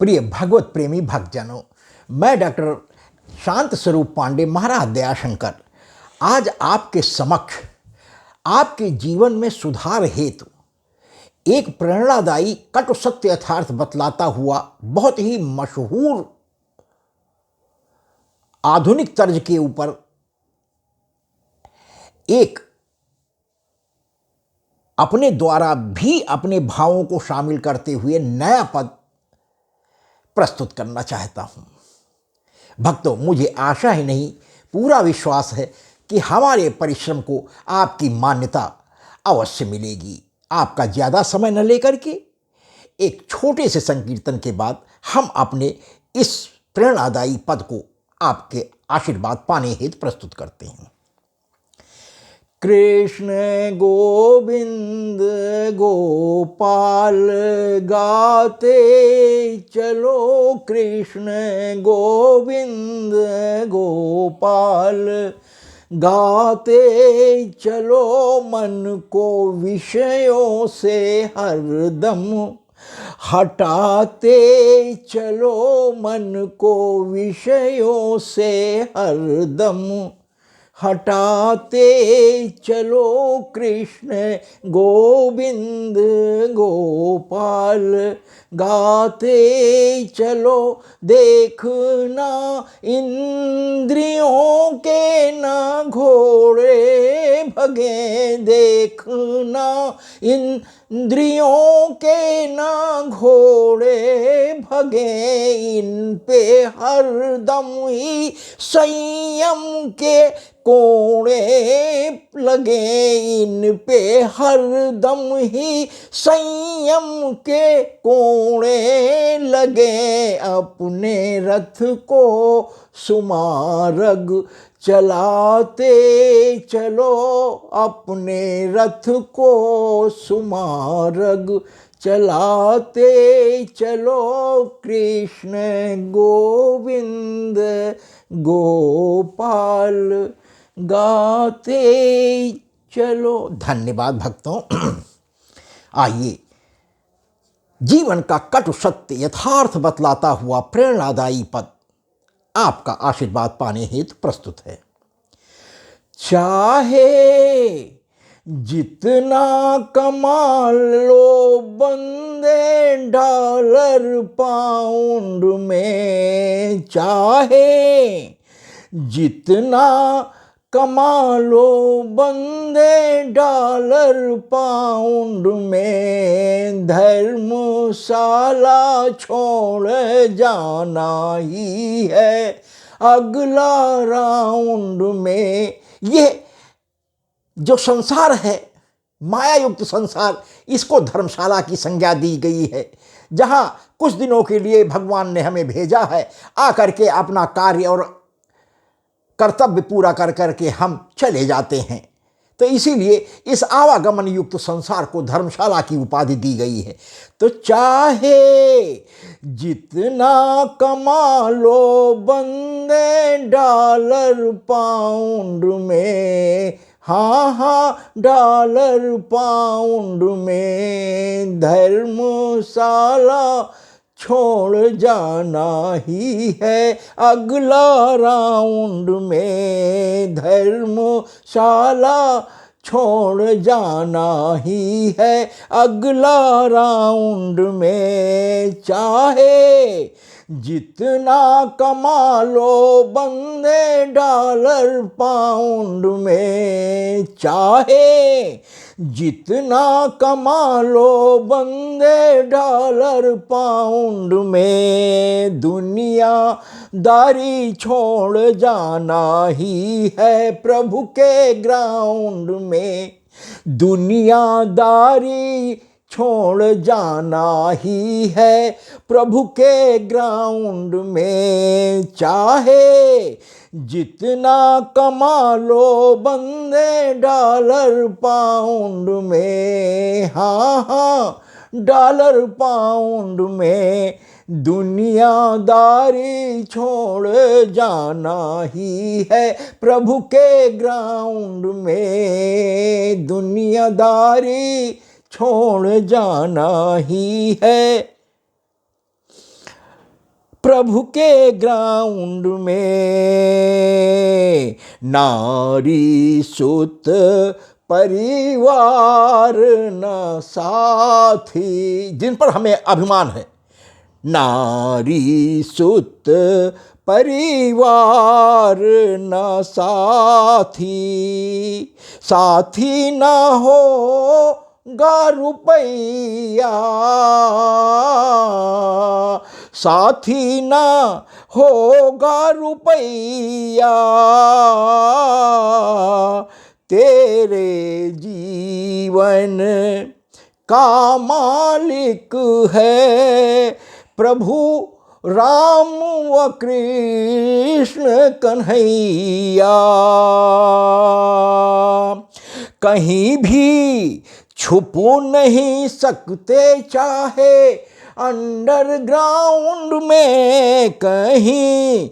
प्रिय भगवत प्रेमी भक्तजनों, मैं डॉक्टर शांत स्वरूप पांडे महाराज दयाशंकर आज आपके समक्ष आपके जीवन में सुधार हेतु एक प्रेरणादायी कटु सत्य यथार्थ बतलाता हुआ बहुत ही मशहूर आधुनिक तर्ज के ऊपर एक अपने द्वारा भी अपने भावों को शामिल करते हुए नया पद प्रस्तुत करना चाहता हूं। भक्तों, मुझे आशा ही नहीं पूरा विश्वास है कि हमारे परिश्रम को आपकी मान्यता अवश्य मिलेगी। आपका ज़्यादा समय न लेकर के एक छोटे से संकीर्तन के बाद हम अपने इस प्रेरणादायी पद को आपके आशीर्वाद पाने हेतु प्रस्तुत करते हैं। कृष्ण गोविंद गोपाल गाते चलो, कृष्ण गोविंद गोपाल गाते चलो, मन को विषयों से हरदम हटाते चलो, मन को विषयों से हरदम हटाते चलो, कृष्ण गोविंद गोपाल गाते चलो। देखना इंद्रियों के ना घोड़े भगे, देखना इंद्रियों के ना घोड़े भगे, इन पे हरदम ही संयम के कोड़े लगे, इन पे हरदम ही संयम के कोड़े लगे। अपने रथ को सुमार्ग चलाते चलो, अपने रथ को सुमार्ग चलाते चलो, कृष्ण गोविंद गोपाल गाते चलो। धन्यवाद भक्तों। आइए जीवन का कटु सत्य यथार्थ बतलाता हुआ प्रेरणादायी पद आपका आशीर्वाद पाने हेतु प्रस्तुत है। चाहे जितना कमा लो बंदे डॉलर पाउंड में, चाहे जितना कमा लो बंदे डॉलर पाउंड में, धर्मशाला छोड़ जाना ही है अगला राउंड में। ये जो संसार है, माया युक्त संसार, इसको धर्मशाला की संज्ञा दी गई है, जहां कुछ दिनों के लिए भगवान ने हमें भेजा है, आकर के अपना कार्य और कर्तव्य पूरा कर करके हम चले जाते हैं। तो इसीलिए इस आवागमन युक्त संसार को धर्मशाला की उपाधि दी गई है। तो चाहे जितना कमा लो बंदे डॉलर पाउंड में, हाँ हाँ डॉलर पाउंड में, धर्मशाला छोड़ जाना ही है अगला राउंड में, धर्मशाला छोड़ जाना ही है अगला राउंड में। चाहे जितना कमा लो बंदे डॉलर पाउंड में, चाहे जितना कमा लो बंदे डॉलर पाउंड में, दुनियादारी छोड़ जाना ही है प्रभु के ग्राउंड में, दुनियादारी छोड़ जाना ही है प्रभु के ग्राउंड में। चाहे जितना कमा लो बंदे डॉलर पाउंड में, हाँ हाँ डॉलर पाउंड में, दुनियादारी छोड़ जाना ही है प्रभु के ग्राउंड में, दुनियादारी छोड़ जाना ही है। प्रभु के ग्राउंड में नारी सुत परिवार न साथी, जिन पर हमें अभिमान है। नारी सुत परिवार न साथी, साथी न होगा रुपैया, साथी न होगा रुपैया, तेरे जीवन का मालिक है प्रभु राम व कृष्ण कन्हैया। कहीं भी छुप नहीं सकते चाहे अंडरग्राउंड में, कहीं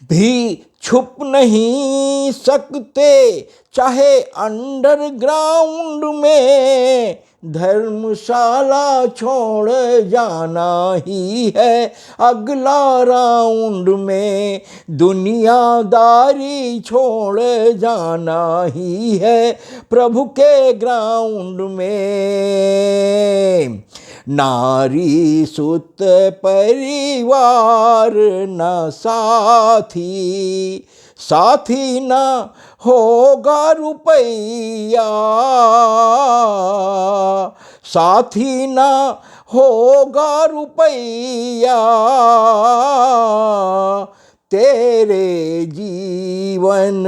भी छुप नहीं सकते चाहे अंडरग्राउंड में, धर्मशाला छोड़ जाना ही है अगला राउंड में, दुनियादारी छोड़ जाना ही है प्रभु के ग्राउंड में। नारी सुत परिवार न साथी, साथी न होगा रुपैया, साथी न होगा रुपैया, तेरे जीवन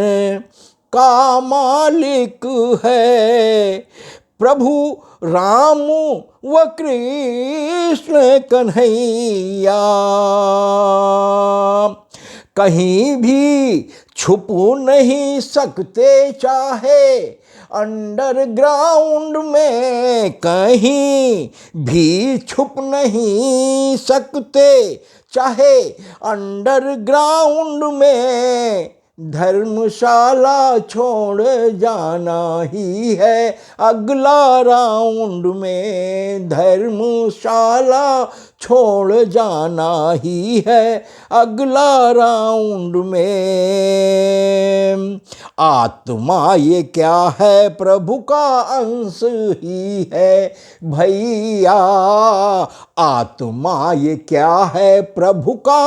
का मालिक है प्रभु राम व कृष्ण कन्हैया। कहीं भी छुप नहीं सकते चाहे अंडरग्राउंड में, कहीं भी छुप नहीं सकते चाहे अंडरग्राउंड में, धर्मशाला छोड़ जाना ही है अगला राउंड में, धर्मशाला छोड़ जाना ही है अगला राउंड में। आत्मा ये क्या है प्रभु का अंश ही है भैया, आत्मा ये क्या है प्रभु का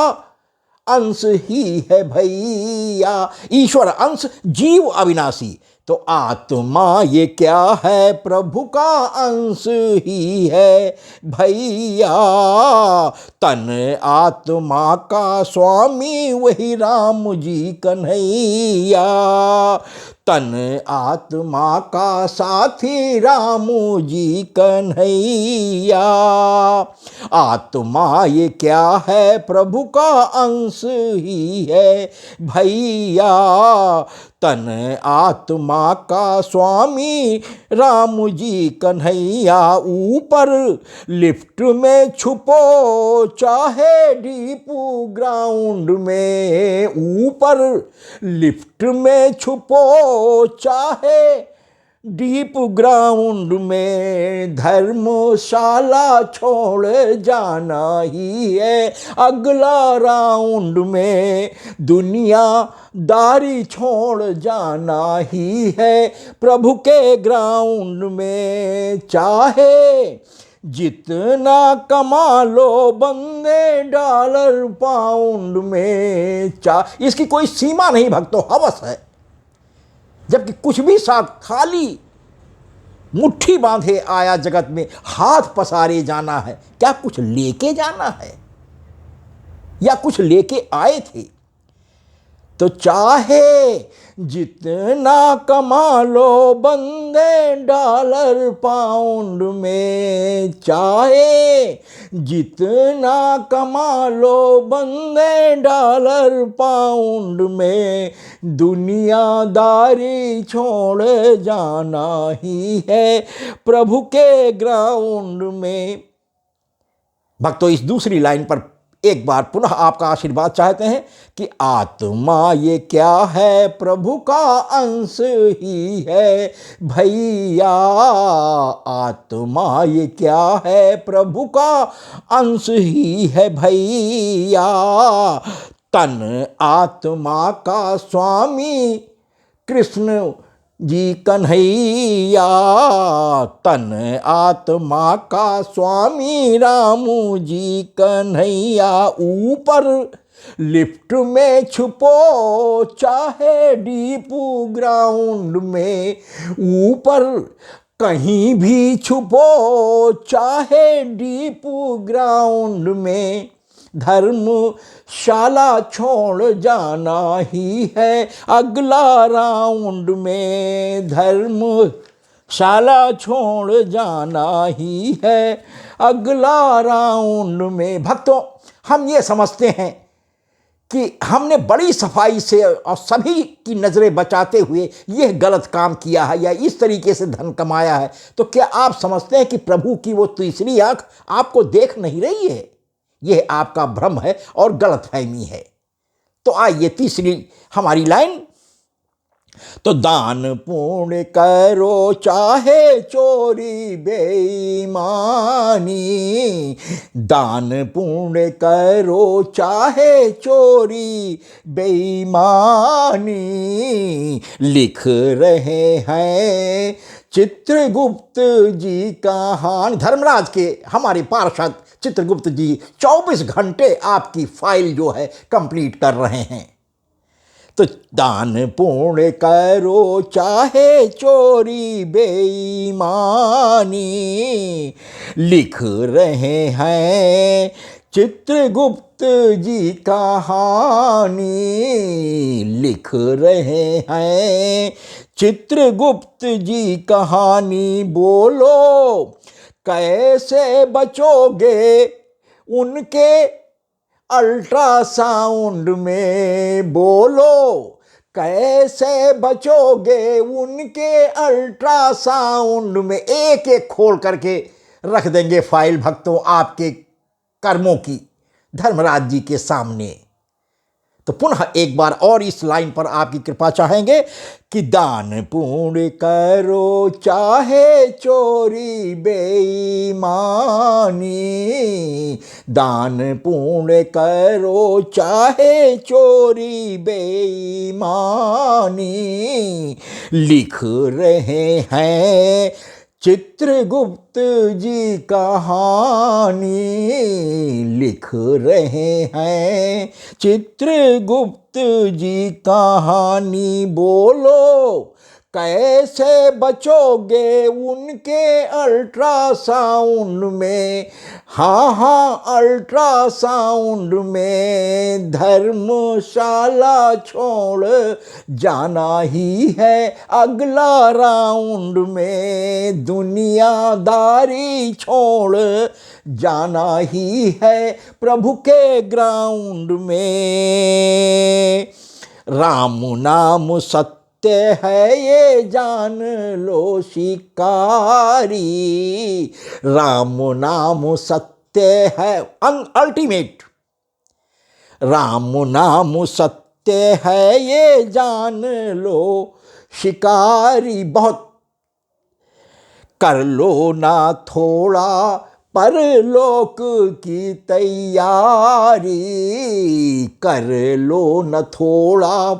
अंश ही है भैया। ईश्वर अंश जीव अविनाशी, तो आत्मा ये क्या है प्रभु का अंश ही है भैया। तन आत्मा का स्वामी वही राम जी कन्हैया, तन आत्मा का साथी राम जी कन्हैया। आत्मा ये क्या है प्रभु का अंश ही है भैया, तन आत्मा का स्वामी राम जी कन्हैया। ऊपर लिफ्ट में छुपो चाहे डीप ग्राउंड में, ऊपर लिफ्ट में छुपो चाहे डीप ग्राउंड में, धर्मशाला छोड़ जाना ही है अगला राउंड में, दुनियादारी छोड़ जाना ही है प्रभु के ग्राउंड में। चाहे जितना कमा लो बंदे डॉलर पाउंड में, इसकी कोई सीमा नहीं भक्तों, हवस है। जबकि कुछ भी साथ खाली मुट्ठी बांधे आया जगत में, हाथ पसारे जाना है। क्या कुछ लेके जाना है या कुछ लेके आए थे? तो चाहे जितना कमा लो बंदे डॉलर पाउंड में, चाहे जितना कमा लो बंदे डॉलर पाउंड में, दुनियादारी छोड़ जाना ही है प्रभु के ग्राउंड में। भक्तों, इस दूसरी लाइन पर एक बार पुनः आपका आशीर्वाद चाहते हैं कि आत्मा ये क्या है, प्रभु का अंश ही है भैया। आत्मा ये क्या है, प्रभु का अंश ही है भैया। तन आत्मा का स्वामी कृष्ण जी कन्हैया। तन आत्मा का स्वामी रामू जी कन्हैया। ऊपर लिफ्ट में छुपो चाहे डीप ग्राउंड में, ऊपर कहीं भी छुपो चाहे डीप ग्राउंड में, धर्मशाला छोड़ जाना ही है अगला राउंड में। धर्मशाला छोड़ जाना ही है अगला राउंड में। भक्तों, हम ये समझते हैं कि हमने बड़ी सफाई से और सभी की नज़रें बचाते हुए यह गलत काम किया है या इस तरीके से धन कमाया है, तो क्या आप समझते हैं कि प्रभु की वो तीसरी आंख आपको देख नहीं रही है? यह आपका भ्रम है और गलतफहमी है। तो आइए तीसरी हमारी लाइन, तो दान पुण्य करो चाहे चोरी बेईमानी, दान पुण्य करो चाहे चोरी बेईमानी, लिख रहे हैं चित्रगुप्त जी कहानी। धर्मराज के हमारे पार्षद चित्रगुप्त जी 24 घंटे आपकी फाइल जो है कंप्लीट कर रहे हैं। तो दान पुण्य करो चाहे चोरी बेईमानी, लिख रहे हैं चित्रगुप्त जी कहानी, लिख रहे हैं चित्रगुप्त जी कहानी। बोलो कैसे बचोगे उनके अल्ट्रासाउंड में, बोलो कैसे बचोगे उनके अल्ट्रासाउंड में। एक एक खोल करके रख देंगे फाइल भक्तों आपके कर्मों की धर्मराज जी के सामने। तो पुनः एक बार और इस लाइन पर आपकी कृपा चाहेंगे कि दान पुण्य करो चाहे चोरी बेईमानी, दान पुण्य करो चाहे चोरी बेईमानी, लिख रहे हैं चित्रगुप्त जी कहानी, लिख रहे हैं चित्रगुप्त जी कहानी। बोलो कैसे बचोगे उनके अल्ट्रासाउंड में, हाँ हाँ अल्ट्रासाउंड में, धर्मशाला छोड़ जाना ही है अगला राउंड में, दुनियादारी छोड़ जाना ही है प्रभु के ग्राउंड में। राम नाम सत्य है ये जान लो शिकारी, राम नाम सत्य है अल्टीमेट, राम नाम सत्य है ये जान लो शिकारी। बहुत कर लो ना थोड़ा परलोक की तैयारी, कर लो न थोड़ा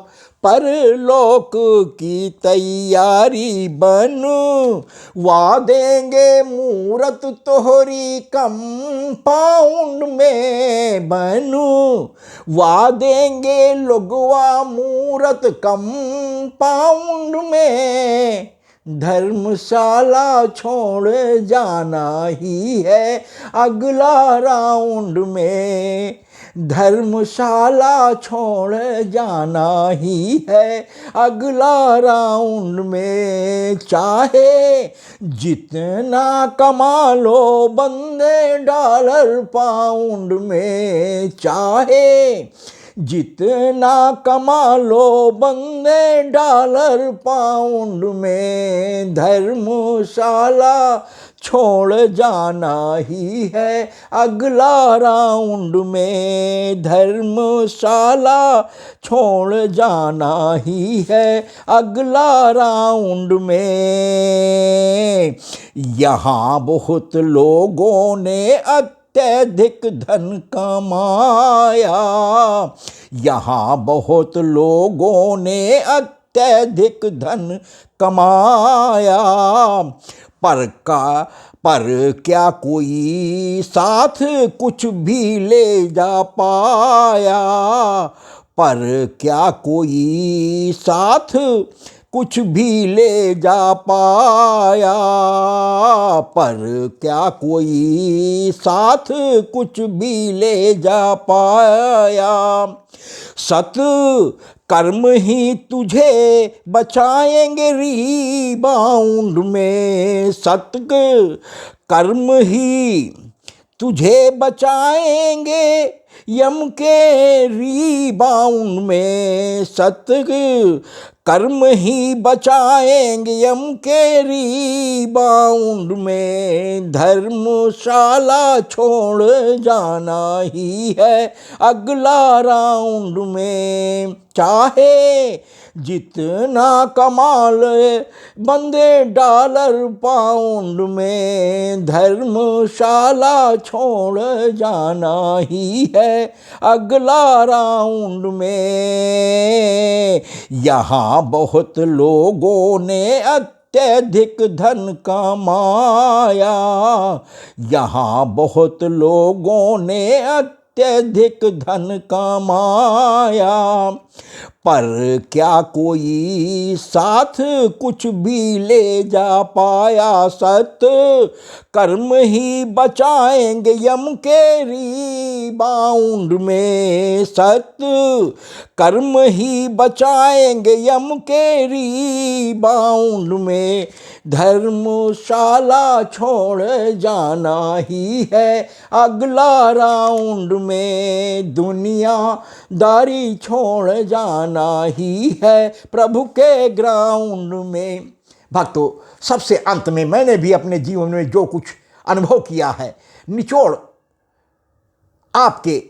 परलोक की तैयारी, बनवा देंगे मूरत तोहरी कंपाउंड में, बनवा देंगे लोगवा मूरत कंपाउंड में, धर्मशाला छोड़ जाना ही है अगला राउंड में, धर्मशाला छोड़ जाना ही है अगला राउंड में। चाहे जितना कमा लो बंदे डॉलर पाउंड में, चाहे जितना कमा लो बंदे डॉलर पाउंड में, धर्मशाला छोड़ जाना ही है अगला राउंड में, धर्मशाला छोड़ जाना ही है अगला राउंड में। यहाँ बहुत लोगों ने अत्यधिक धन कमाया, यहाँ बहुत लोगों ने अत्यधिक धन कमाया, पर क्या कोई साथ कुछ भी ले जा पाया, पर क्या कोई साथ कुछ भी ले जा पाया, पर क्या कोई साथ कुछ भी ले जा पाया। सत कर्म ही तुझे बचाएंगे रीबाउंड में, सत कर्म ही तुझे बचाएंगे यम के रीबाउंड में, सत कर्म ही बचाएंगे यम के रीबाउंड में, धर्मशाला छोड़ जाना ही है अगला राउंड में। चाहे जितना कमा ले बंदे डॉलर पाउंड में, धर्मशाला छोड़ जाना ही है अगला राउंड में। यहाँ बहुत लोगों ने अत्यधिक धन कमाया, यहाँ बहुत लोगों ने अत्यधिक धन कमाया, पर क्या कोई साथ कुछ भी ले जा पाया। सत कर्म ही बचाएंगे यम के रीबाउंड में, सत कर्म ही बचाएंगे यम के रीबाउंड में, धर्मशाला छोड़ जाना ही है अगला राउंड में, दुनियादारी छोड़ जाना ही है प्रभु के ग्राउंड में। भक्तों, सबसे अंत में मैंने भी अपने जीवन में जो कुछ अनुभव किया है, निचोड़ आपके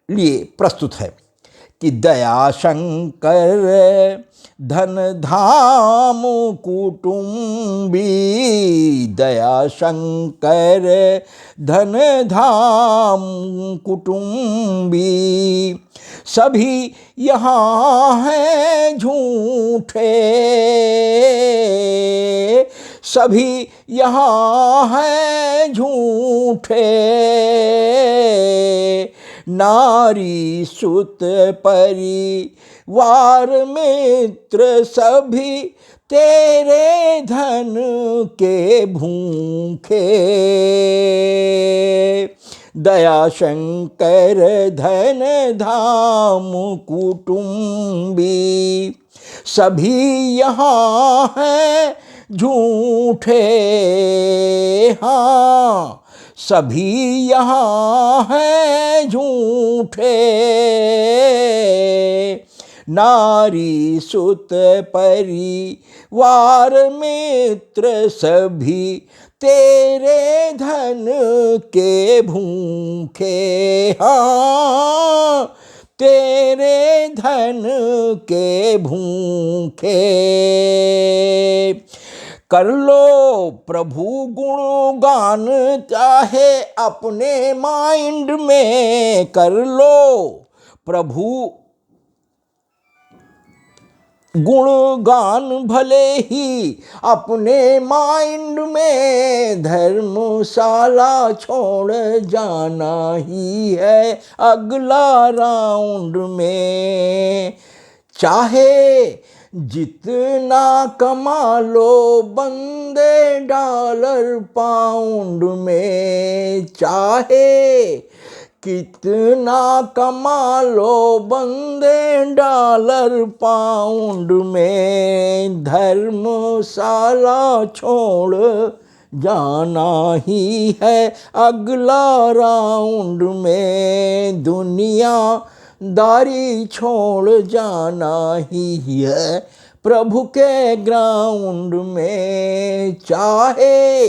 लिए प्रस्तुत है कि दया शंकर धन धाम कुटुंबी, दया शंकर धन धाम कुटुंबी, सभी यहाँ हैं झूठे, सभी यहाँ हैं झूठे, नारी सुत परिवार मित्र सभी तेरे धन के भूखे, दया शंकर धन धाम कुटुंबी, सभी यहाँ हैं झूठे, हाँ सभी यहाँ हैं झूठे, नारी सुत परिवार मित्र सभी तेरे धन के भूखे, हाँ तेरे धन के भूखे। कर लो प्रभु गुणगान चाहे अपने माइंड में, कर लो प्रभु गुणगान भले ही अपने माइंड में, धर्मशाला छोड़ जाना ही है अगला राउंड में। चाहे जितना कमा लो बंदे डॉलर पाउंड में, चाहे कितना कमा लो बंदे डॉलर पाउंड में, धर्मशाला छोड़ जाना ही है अगला राउंड में, दुनियादारी छोड़ जाना ही है प्रभु के ग्राउंड में। चाहे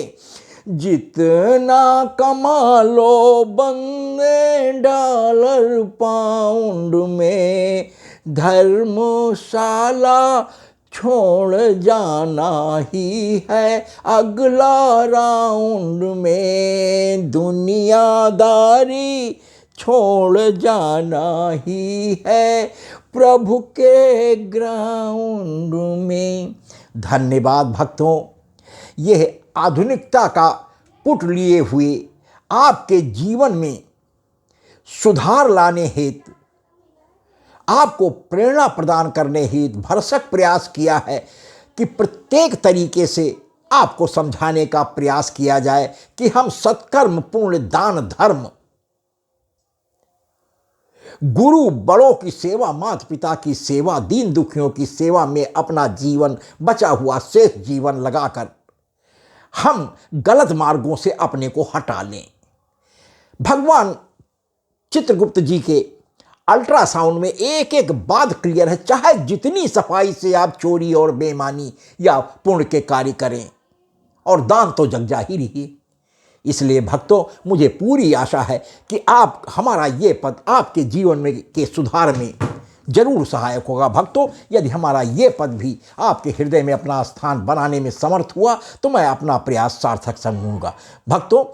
जितना कमा लो बंदे डॉलर पाउंड में, धर्मशाला छोड़ जाना ही है अगला राउंड में, दुनियादारी छोड़ जाना ही है प्रभु के ग्राउंड में। धन्यवाद भक्तों, यह आधुनिकता का पुट लिए हुए आपके जीवन में सुधार लाने हेतु, आपको प्रेरणा प्रदान करने हेतु भरसक प्रयास किया है कि प्रत्येक तरीके से आपको समझाने का प्रयास किया जाए कि हम सत्कर्म, पुण्य, दान, धर्म, गुरु बड़ों की सेवा, माता पिता की सेवा, दीन दुखियों की सेवा में अपना जीवन, बचा हुआ शेष जीवन लगाकर हम गलत मार्गों से अपने को हटा लें। भगवान चित्रगुप्त जी के अल्ट्रासाउंड में एक एक बात क्लियर है, चाहे जितनी सफाई से आप चोरी और बेईमानी या पुण्य के कार्य करें, और दान तो जग जाहिर ही। इसलिए भक्तों, मुझे पूरी आशा है कि आप हमारा ये पद आपके जीवन में के सुधार में जरूर सहायक होगा। भक्तों, यदि हमारा ये पद भी आपके हृदय में अपना स्थान बनाने में समर्थ हुआ तो मैं अपना प्रयास सार्थक समझूंगा। भक्तों,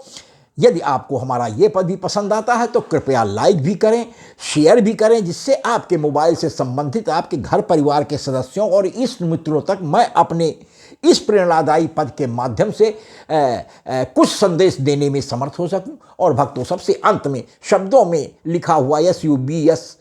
यदि आपको हमारा ये पद भी पसंद आता है तो कृपया लाइक भी करें, शेयर भी करें, जिससे आपके मोबाइल से संबंधित आपके घर परिवार के सदस्यों और इष्ट मित्रों तक मैं अपने इस प्रेरणादायी पद के माध्यम से कुछ संदेश देने में समर्थ हो सकूं। और भक्तों, सबसे अंत में शब्दों में लिखा हुआ SUBS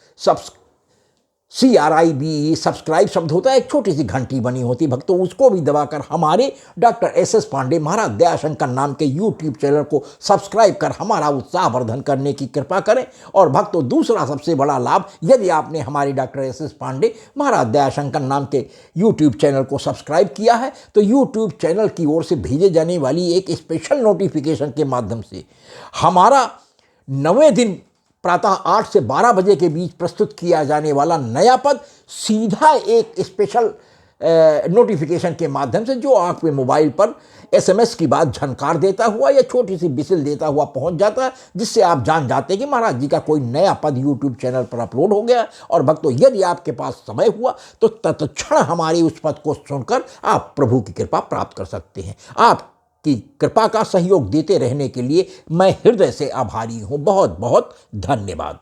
CRIBE सब्सक्राइब शब्द होता है, एक छोटी सी घंटी बनी होती है भक्तों, उसको भी दबाकर हमारे डॉक्टर SS पांडे महाराज दयाशंकर नाम के YouTube चैनल को सब्सक्राइब कर हमारा उत्साहवर्धन करने की कृपा करें। और भक्तों, दूसरा सबसे बड़ा लाभ, यदि आपने हमारे डॉक्टर SS पांडे महाराज दयाशंकर नाम के YouTube चैनल को सब्सक्राइब किया है तो YouTube चैनल की ओर से भेजे जाने वाली एक स्पेशल नोटिफिकेशन के माध्यम से हमारा 9वें दिन प्रातः 8 से 12 बजे के बीच प्रस्तुत किया जाने वाला नया पद सीधा एक स्पेशल नोटिफिकेशन के माध्यम से, जो आपके मोबाइल पर SMS की बात झनकार देता हुआ या छोटी सी बिसिल देता हुआ पहुंच जाता है, जिससे आप जान जाते हैं कि महाराज जी का कोई नया पद YouTube चैनल पर अपलोड हो गया। और भक्तों, यदि आपके पास समय हुआ तो तत्क्षण हमारे उस पद को सुनकर आप प्रभु की कृपा प्राप्त कर सकते हैं। आप की कृपा का सहयोग देते रहने के लिए मैं हृदय से आभारी हूं। बहुत बहुत धन्यवाद।